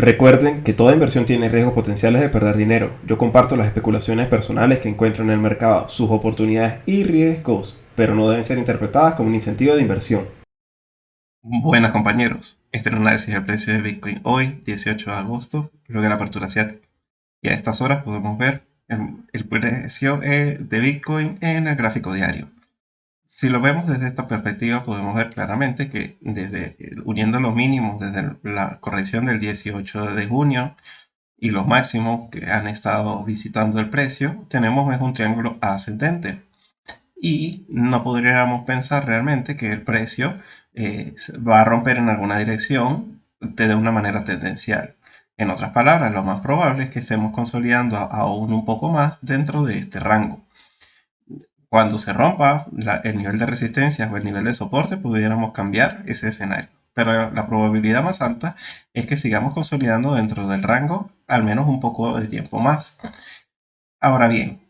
Recuerden que toda inversión tiene riesgos potenciales de perder dinero. Yo comparto las especulaciones personales que encuentro en el mercado, sus oportunidades y riesgos, pero no deben ser interpretadas como un incentivo de inversión. Buenas compañeros, este es un análisis del precio de Bitcoin hoy, 18 de agosto, luego de la apertura asiática. Y a estas horas podemos ver el precio de Bitcoin en el gráfico diario. Si lo vemos desde esta perspectiva, podemos ver claramente que uniendo los mínimos desde la corrección del 18 de junio y los máximos que han estado visitando el precio, tenemos es un triángulo ascendente y no podríamos pensar realmente que el precio va a romper en alguna dirección de una manera tendencial. En otras palabras, lo más probable es que estemos consolidando aún un poco más dentro de este rango. Cuando se rompa el nivel de resistencia o el nivel de soporte, pudiéramos cambiar ese escenario. Pero la probabilidad más alta es que sigamos consolidando dentro del rango al menos un poco de tiempo más. Ahora bien,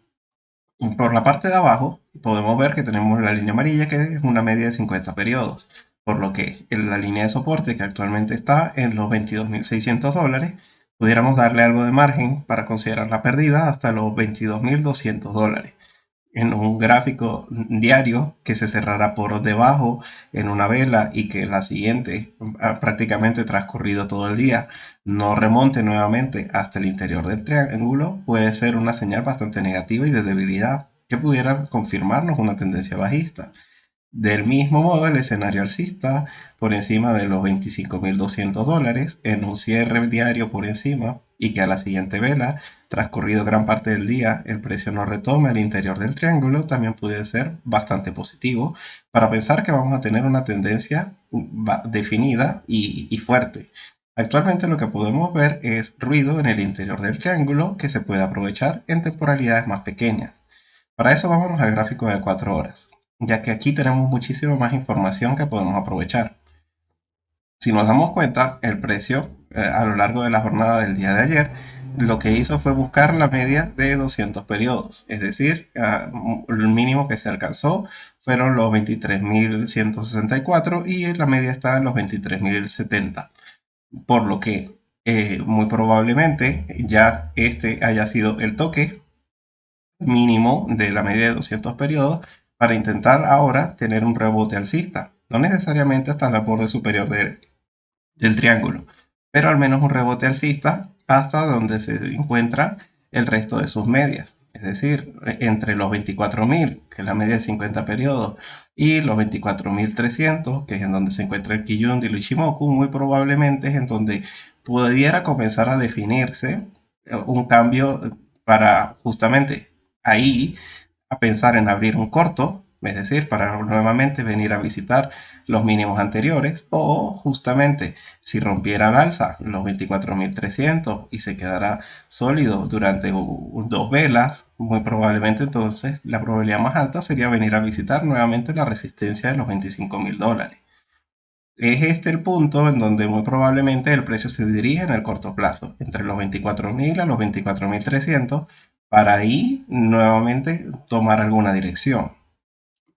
por la parte de abajo podemos ver que tenemos la línea amarilla, que es una media de 50 periodos, por lo que en la línea de soporte, que actualmente está en los $22.600, pudiéramos darle algo de margen para considerar la pérdida hasta los $22.200 en un gráfico diario que se cerrará por debajo en una vela y que la siguiente, prácticamente transcurrido todo el día, no remonte nuevamente hasta el interior del triángulo, puede ser una señal bastante negativa y de debilidad que pudiera confirmarnos una tendencia bajista. Del mismo modo, el escenario alcista por encima de los $25.200 en un cierre diario por encima y que a la siguiente vela, transcurrido gran parte del día, el precio no retome al interior del triángulo, también puede ser bastante positivo para pensar que vamos a tener una tendencia definida y fuerte. Actualmente lo que podemos ver es ruido en el interior del triángulo que se puede aprovechar en temporalidades más pequeñas. Para eso vámonos al gráfico de 4 horas, ya que aquí tenemos muchísima más información que podemos aprovechar. Si nos damos cuenta, el precio a lo largo de la jornada del día de ayer lo que hizo fue buscar la media de 200 periodos, es decir, el mínimo que se alcanzó fueron los 23.164 y la media está en los 23.070, por lo que muy probablemente ya este haya sido el toque mínimo de la media de 200 periodos para intentar ahora tener un rebote alcista. No necesariamente hasta el borde superior del triángulo, pero al menos un rebote alcista hasta donde se encuentra el resto de sus medias. Es decir, entre los 24.000, que es la media de 50 periodos, y los 24.300, que es en donde se encuentra el Kijun y el Ichimoku, muy probablemente es en donde pudiera comenzar a definirse un cambio para justamente ahí a pensar en abrir un corto, es decir, para nuevamente venir a visitar los mínimos anteriores, o justamente si rompiera al alza los 24.300 y se quedará sólido durante dos velas, muy probablemente entonces la probabilidad más alta sería venir a visitar nuevamente la resistencia de los $25.000. Es este el punto en donde muy probablemente el precio se dirige en el corto plazo, entre los 24.000 a los 24.300, para ahí nuevamente tomar alguna dirección.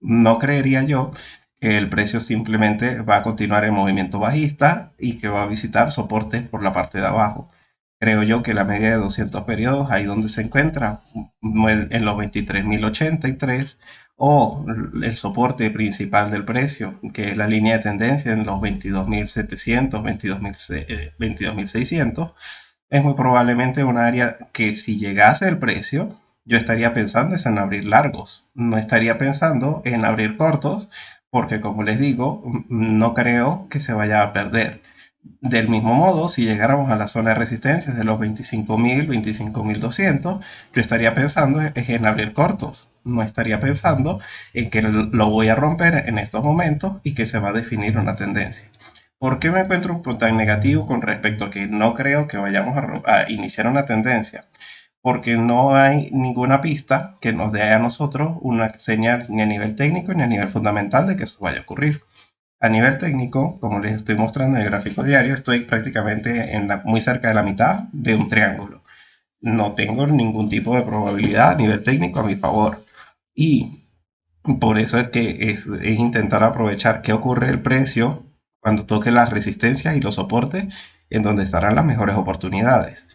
No creería yo que el precio simplemente va a continuar en movimiento bajista y que va a visitar soportes por la parte de abajo. Creo yo que la media de 200 periodos, ahí donde se encuentra, en los 23.083, o el soporte principal del precio, que es la línea de tendencia en los 22.700, 22.600, es muy probablemente un área que si llegase el precio, yo estaría pensando es en abrir largos, no estaría pensando en abrir cortos, porque como les digo, no creo que se vaya a perder. Del mismo modo, si llegáramos a la zona de resistencia de los 25.000, 25.200, yo estaría pensando es en abrir cortos. No estaría pensando en que lo voy a romper en estos momentos y que se va a definir una tendencia. ¿Por qué me encuentro un punto tan negativo con respecto a que no creo que vayamos a iniciar una tendencia? Porque no hay ninguna pista que nos dé a nosotros una señal ni a nivel técnico ni a nivel fundamental de que eso vaya a ocurrir. A nivel técnico, como les estoy mostrando en el gráfico diario, estoy prácticamente muy cerca de la mitad de un triángulo. No tengo ningún tipo de probabilidad a nivel técnico a mi favor. Y por eso es que es intentar aprovechar qué ocurre el precio cuando toque las resistencias y los soportes en donde estarán las mejores oportunidades.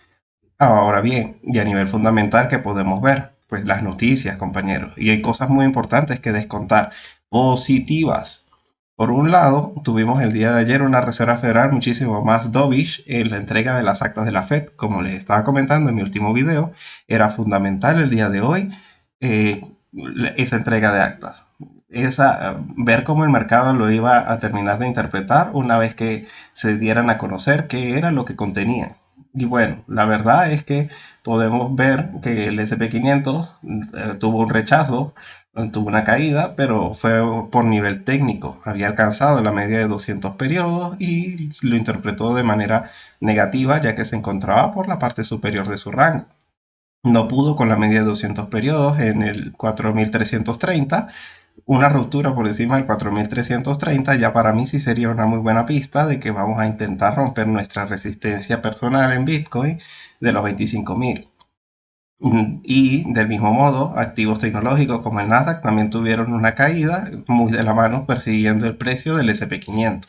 Ahora bien, y a nivel fundamental que podemos ver, pues las noticias, compañeros, y hay cosas muy importantes que descontar, positivas. Por un lado, tuvimos el día de ayer una Reserva Federal muchísimo más dovish en la entrega de las actas de la Fed. Como les estaba comentando en mi último video, era fundamental el día de hoy eh, esa entrega de actas. Ver cómo el mercado lo iba a terminar de interpretar una vez que se dieran a conocer qué era lo que contenían. Y bueno, la verdad es que podemos ver que el SP500 tuvo un rechazo, tuvo una caída, pero fue por nivel técnico. Había alcanzado la media de 200 periodos y lo interpretó de manera negativa, ya que se encontraba por la parte superior de su rango. No pudo con la media de 200 periodos en el 4330. Una ruptura por encima del 4330 ya para mí sí sería una muy buena pista de que vamos a intentar romper nuestra resistencia personal en Bitcoin de los 25.000. Y del mismo modo, activos tecnológicos como el Nasdaq también tuvieron una caída muy de la mano persiguiendo el precio del SP500.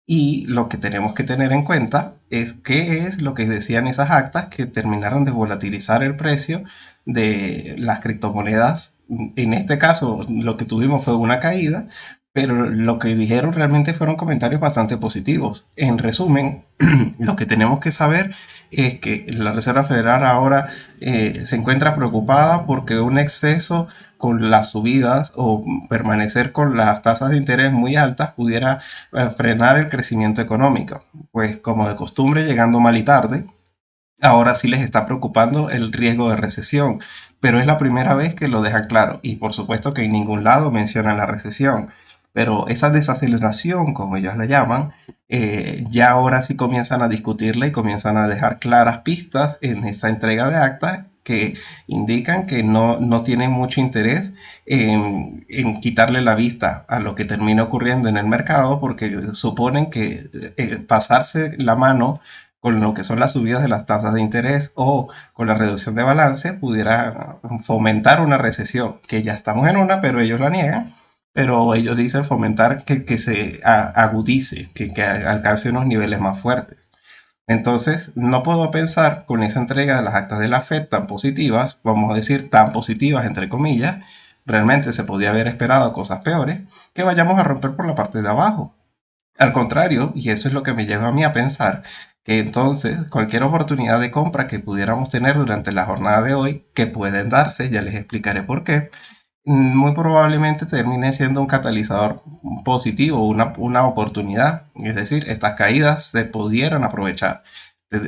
Y lo que tenemos que tener en cuenta es qué es lo que decían esas actas que terminaron de volatilizar el precio de las criptomonedas. En este caso, lo que tuvimos fue una caída, pero lo que dijeron realmente fueron comentarios bastante positivos. En resumen, lo que tenemos que saber es que la Reserva Federal ahora se encuentra preocupada porque un exceso con las subidas o permanecer con las tasas de interés muy altas pudiera frenar el crecimiento económico. Pues como de costumbre, llegando mal y tarde, ahora sí les está preocupando el riesgo de recesión, pero es la primera vez que lo dejan claro y por supuesto que en ningún lado mencionan la recesión. Pero esa desaceleración, como ellos la llaman, ya ahora sí comienzan a discutirla y comienzan a dejar claras pistas en esa entrega de actas que indican que no tienen mucho interés en quitarle la vista a lo que termina ocurriendo en el mercado porque suponen que pasarse la mano con lo que son las subidas de las tasas de interés o con la reducción de balance pudiera fomentar una recesión, que ya estamos en una, pero ellos la niegan. Pero ellos dicen fomentar que se agudice, que alcance unos niveles más fuertes. Entonces, no puedo pensar con esa entrega de las actas de la Fed tan positivas, vamos a decir tan positivas entre comillas, realmente se podía haber esperado cosas peores, que vayamos a romper por la parte de abajo. Al contrario, y eso es lo que me lleva a mí a pensar, que entonces cualquier oportunidad de compra que pudiéramos tener durante la jornada de hoy, que pueden darse, ya les explicaré por qué, muy probablemente termine siendo un catalizador positivo, una oportunidad. Es decir, estas caídas se pudieran aprovechar.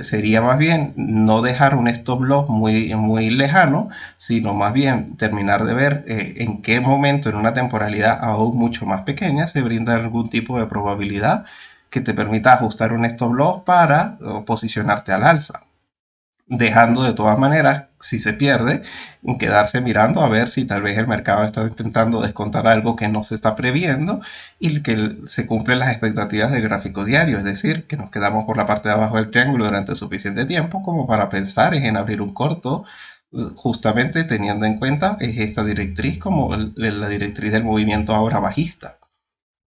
Sería más bien no dejar un stop loss muy, muy lejano, sino más bien terminar de ver en qué momento en una temporalidad aún mucho más pequeña se brinda algún tipo de probabilidad que te permita ajustar un stop loss para posicionarte al alza, dejando de todas maneras, si se pierde, quedarse mirando a ver si tal vez el mercado está intentando descontar algo que no se está previendo y que se cumplen las expectativas del gráfico diario, es decir, que nos quedamos por la parte de abajo del triángulo durante suficiente tiempo como para pensar en abrir un corto, justamente teniendo en cuenta esta directriz como la directriz del movimiento ahora bajista.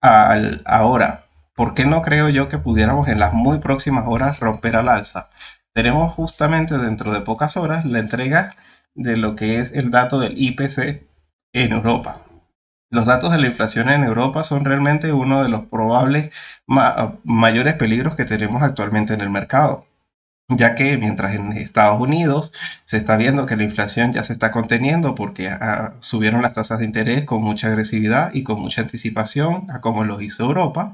Ahora, ¿por qué no creo yo que pudiéramos en las muy próximas horas romper al alza? Tenemos justamente dentro de pocas horas la entrega de lo que es el dato del IPC en Europa. Los datos de la inflación en Europa son realmente uno de los probables mayores peligros que tenemos actualmente en el mercado, ya que mientras en Estados Unidos se está viendo que la inflación ya se está conteniendo porque subieron las tasas de interés con mucha agresividad y con mucha anticipación a como lo hizo Europa,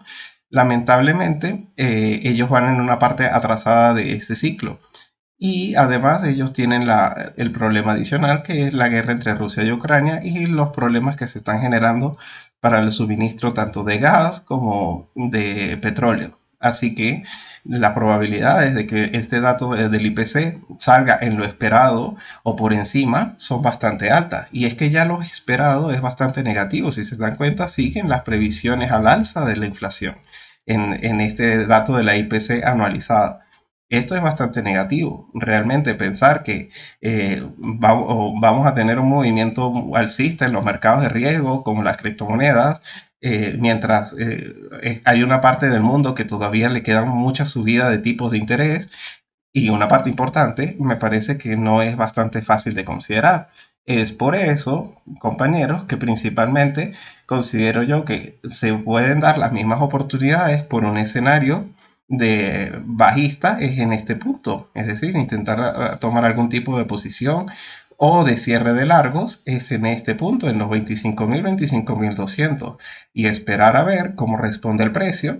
lamentablemente ellos van en una parte atrasada de este ciclo. Y además ellos tienen el problema adicional que es la guerra entre Rusia y Ucrania y los problemas que se están generando para el suministro tanto de gas como de petróleo. Así que las probabilidades de que este dato del IPC salga en lo esperado o por encima son bastante altas. Y es que ya lo esperado es bastante negativo. Si se dan cuenta, siguen las previsiones al alza de la inflación en este dato de la IPC anualizada. Esto es bastante negativo. Realmente pensar que vamos a tener un movimiento alcista en los mercados de riesgo como las criptomonedas mientras hay una parte del mundo que todavía le queda mucha subida de tipos de interés y una parte importante, me parece que no es bastante fácil de considerar. Es por eso, compañeros, que principalmente considero yo que se pueden dar las mismas oportunidades por un escenario de bajista es en este punto, es decir, intentar tomar algún tipo de posición o de cierre de largos es en este punto, en los 25.000, 25.200 y esperar a ver cómo responde el precio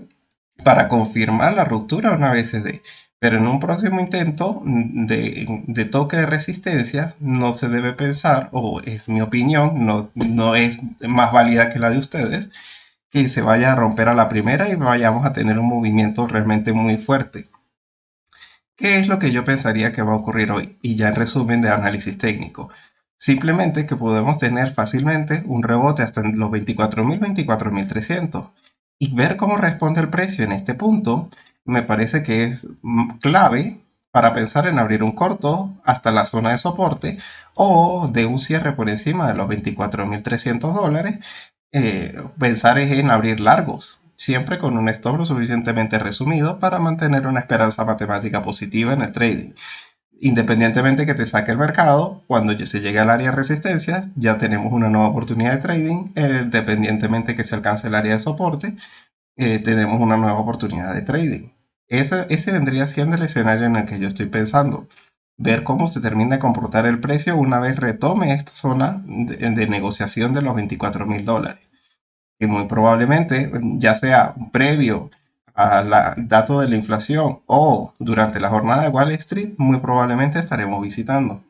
para confirmar la ruptura una vez se dé. Pero en un próximo intento de toque de resistencias no se debe pensar, o es mi opinión, no es más válida que la de ustedes, que se vaya a romper a la primera y vayamos a tener un movimiento realmente muy fuerte. ¿Qué es lo que yo pensaría que va a ocurrir hoy? Y ya en resumen de análisis técnico. Simplemente que podemos tener fácilmente un rebote hasta los 24.000, 24.300 y ver cómo responde el precio en este punto me parece que es clave para pensar en abrir un corto hasta la zona de soporte o de un cierre por encima de los 24.300 dólares. Pensar es en abrir largos, siempre con un stop lo suficientemente resumido para mantener una esperanza matemática positiva en el trading. Independientemente que te saque el mercado, cuando ya se llegue al área de resistencias, ya tenemos una nueva oportunidad de trading. Independientemente que se alcance el área de soporte, tenemos una nueva oportunidad de trading. Ese vendría siendo el escenario en el que yo estoy pensando. Ver cómo se termina de comportar el precio una vez retome esta zona de negociación de los 24.000 dólares. Que muy probablemente, ya sea previo al dato de la inflación o durante la jornada de Wall Street, muy probablemente estaremos visitando.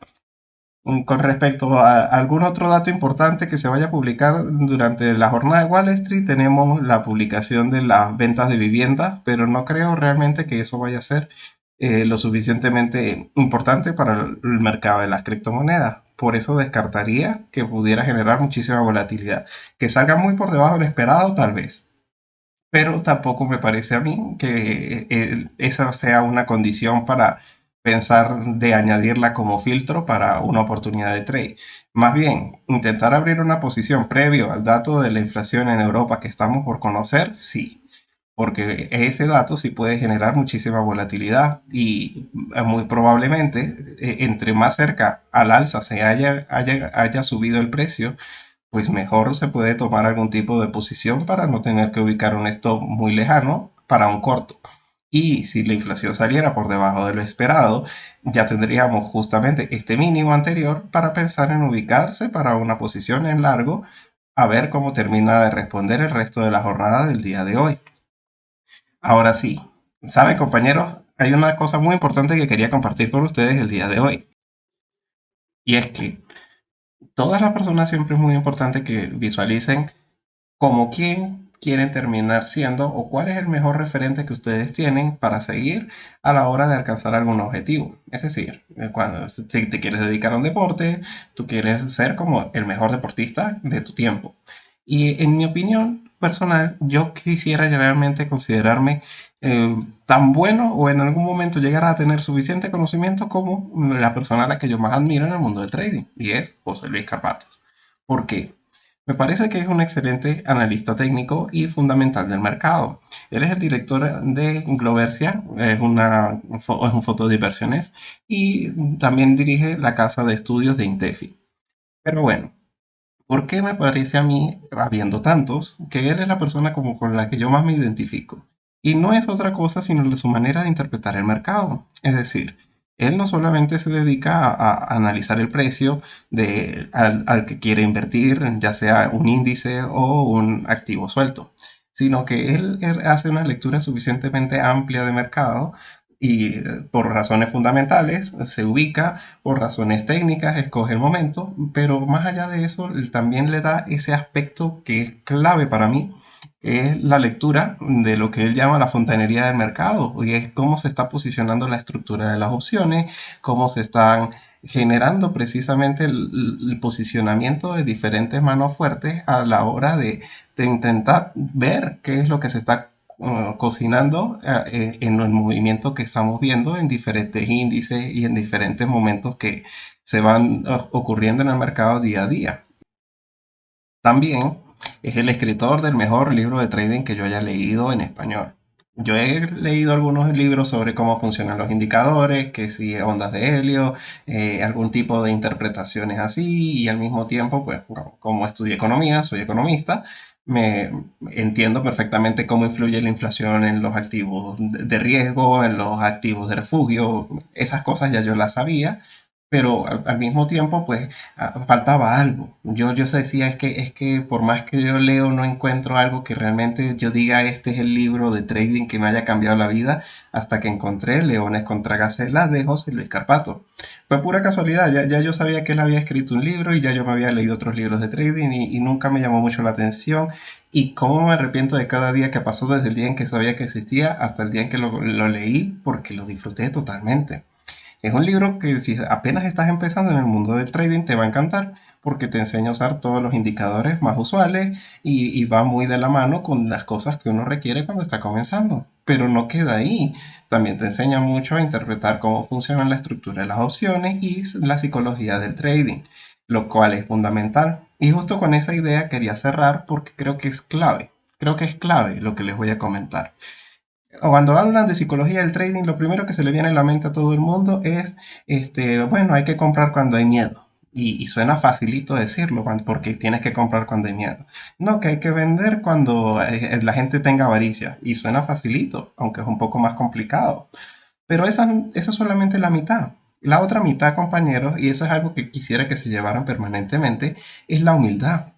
Con respecto a algún otro dato importante que se vaya a publicar durante la jornada de Wall Street, tenemos la publicación de las ventas de vivienda, pero no creo realmente que eso vaya a ser lo suficientemente importante para el mercado de las criptomonedas. Por eso descartaría que pudiera generar muchísima volatilidad. Que salga muy por debajo de lo esperado, tal vez. Pero tampoco me parece a mí que esa sea una condición para pensar de añadirla como filtro para una oportunidad de trade. Más bien, intentar abrir una posición previo al dato de la inflación en Europa que estamos por conocer, sí, porque ese dato sí puede generar muchísima volatilidad y muy probablemente entre más cerca al alza se haya subido el precio, pues mejor se puede tomar algún tipo de posición para no tener que ubicar un stop muy lejano para un corto. Y si la inflación saliera por debajo de lo esperado, ya tendríamos justamente este mínimo anterior para pensar en ubicarse para una posición en largo, a ver cómo termina de responder el resto de la jornada del día de hoy. Ahora sí, saben compañeros, hay una cosa muy importante que quería compartir con ustedes el día de hoy. Y es que todas las personas siempre es muy importante que visualicen como quién quieren terminar siendo o cuál es el mejor referente que ustedes tienen para seguir a la hora de alcanzar algún objetivo. Es decir, cuando si te quieres dedicar a un deporte, tú quieres ser como el mejor deportista de tu tiempo. Y en mi opinión personal, yo quisiera realmente considerarme tan bueno o en algún momento llegar a tener suficiente conocimiento como la persona a la que yo más admiro en el mundo del trading, y es José Luis Carpatos. ¿Por qué? Me parece que es un excelente analista técnico y fundamental del mercado. Él es el director de Gloversia, es un foto de inversiones, y también dirige la casa de estudios de Intefi. Pero bueno, ¿por qué me parece a mí, habiendo tantos, que él es la persona como con la que yo más me identifico? Y no es otra cosa sino su manera de interpretar el mercado. Es decir, él no solamente se dedica a analizar el precio al que quiere invertir, ya sea un índice o un activo suelto, sino que él hace una lectura suficientemente amplia de mercado y por razones fundamentales se ubica, por razones técnicas escoge el momento, pero más allá de eso también le da ese aspecto que es clave para mí, que es la lectura de lo que él llama la fontanería del mercado, y es cómo se está posicionando la estructura de las opciones, cómo se están generando precisamente el posicionamiento de diferentes manos fuertes a la hora de intentar ver qué es lo que se está cocinando en el movimiento que estamos viendo en diferentes índices y en diferentes momentos que se van ocurriendo en el mercado día a día. También es el escritor del mejor libro de trading que yo haya leído en español. Yo he leído algunos libros sobre cómo funcionan los indicadores, que si ondas de helio, algún tipo de interpretaciones así, y al mismo tiempo, pues como estudié economía, soy economista, me entiendo perfectamente cómo influye la inflación en los activos de riesgo, en los activos de refugio, esas cosas ya yo las sabía, pero al mismo tiempo, pues faltaba algo. Yo decía, es que por más que yo leo, no encuentro algo que realmente yo diga, este es el libro de trading que me haya cambiado la vida, hasta que encontré Leones contra Gacelas de José Luis Carpato. Fue pura casualidad, ya yo sabía que él había escrito un libro y ya yo me había leído otros libros de trading y nunca me llamó mucho la atención. Y cómo me arrepiento de cada día que pasó desde el día en que sabía que existía hasta el día en que lo leí, porque lo disfruté totalmente. Es un libro que si apenas estás empezando en el mundo del trading te va a encantar porque te enseña a usar todos los indicadores más usuales y va muy de la mano con las cosas que uno requiere cuando está comenzando. Pero no queda ahí. También te enseña mucho a interpretar cómo funciona la estructura de las opciones y la psicología del trading, lo cual es fundamental. Y justo con esa idea quería cerrar porque creo que es clave. Creo que es clave lo que les voy a comentar. Cuando hablan de psicología del trading, lo primero que se le viene a la mente a todo el mundo es, bueno, hay que comprar cuando hay miedo. Y suena facilito decirlo, porque tienes que comprar cuando hay miedo. No, que hay que vender cuando la gente tenga avaricia. Y suena facilito, aunque es un poco más complicado. Pero esa es solamente la mitad. La otra mitad, compañeros, y eso es algo que quisiera que se llevaran permanentemente, es la humildad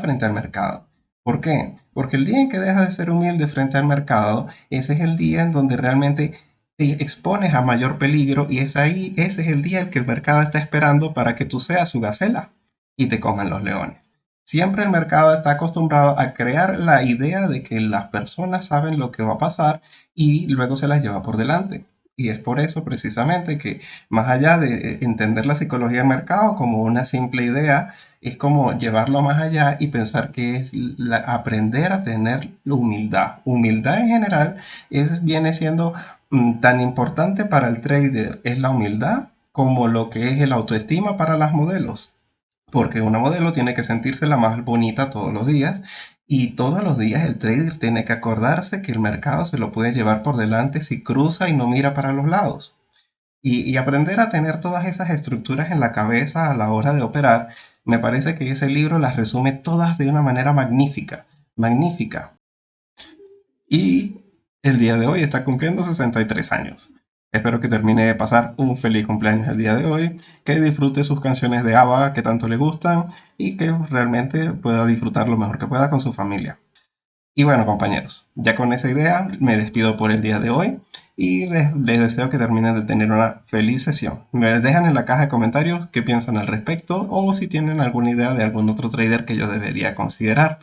frente al mercado. ¿Por qué? Porque el día en que dejas de ser humilde frente al mercado, ese es el día en donde realmente te expones a mayor peligro y ese es el día en que el mercado está esperando para que tú seas su gacela y te coman los leones. Siempre el mercado está acostumbrado a crear la idea de que las personas saben lo que va a pasar y luego se las lleva por delante. Y es por eso precisamente que más allá de entender la psicología del mercado como una simple idea, es como llevarlo más allá y pensar que es aprender a tener humildad. Humildad en general viene siendo tan importante para el trader, es la humildad como lo que es el autoestima para las modelos. Porque una modelo tiene que sentirse la más bonita todos los días y todos los días el trader tiene que acordarse que el mercado se lo puede llevar por delante si cruza y no mira para los lados. Y aprender a tener todas esas estructuras en la cabeza a la hora de operar, me parece que ese libro las resume todas de una manera magnífica, magnífica. Y el día de hoy está cumpliendo 63 años. Espero que termine de pasar un feliz cumpleaños el día de hoy, que disfrute sus canciones de ABBA que tanto le gustan y que realmente pueda disfrutar lo mejor que pueda con su familia. Y bueno, compañeros, ya con esa idea me despido por el día de hoy y les deseo que terminen de tener una feliz sesión. Me dejan en la caja de comentarios qué piensan al respecto o si tienen alguna idea de algún otro trader que yo debería considerar.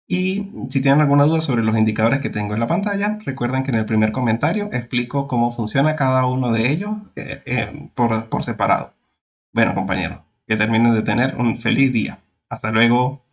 Y si tienen alguna duda sobre los indicadores que tengo en la pantalla, recuerden que en el primer comentario explico cómo funciona cada uno de ellos por separado. Bueno, compañeros, que terminen de tener un feliz día. Hasta luego.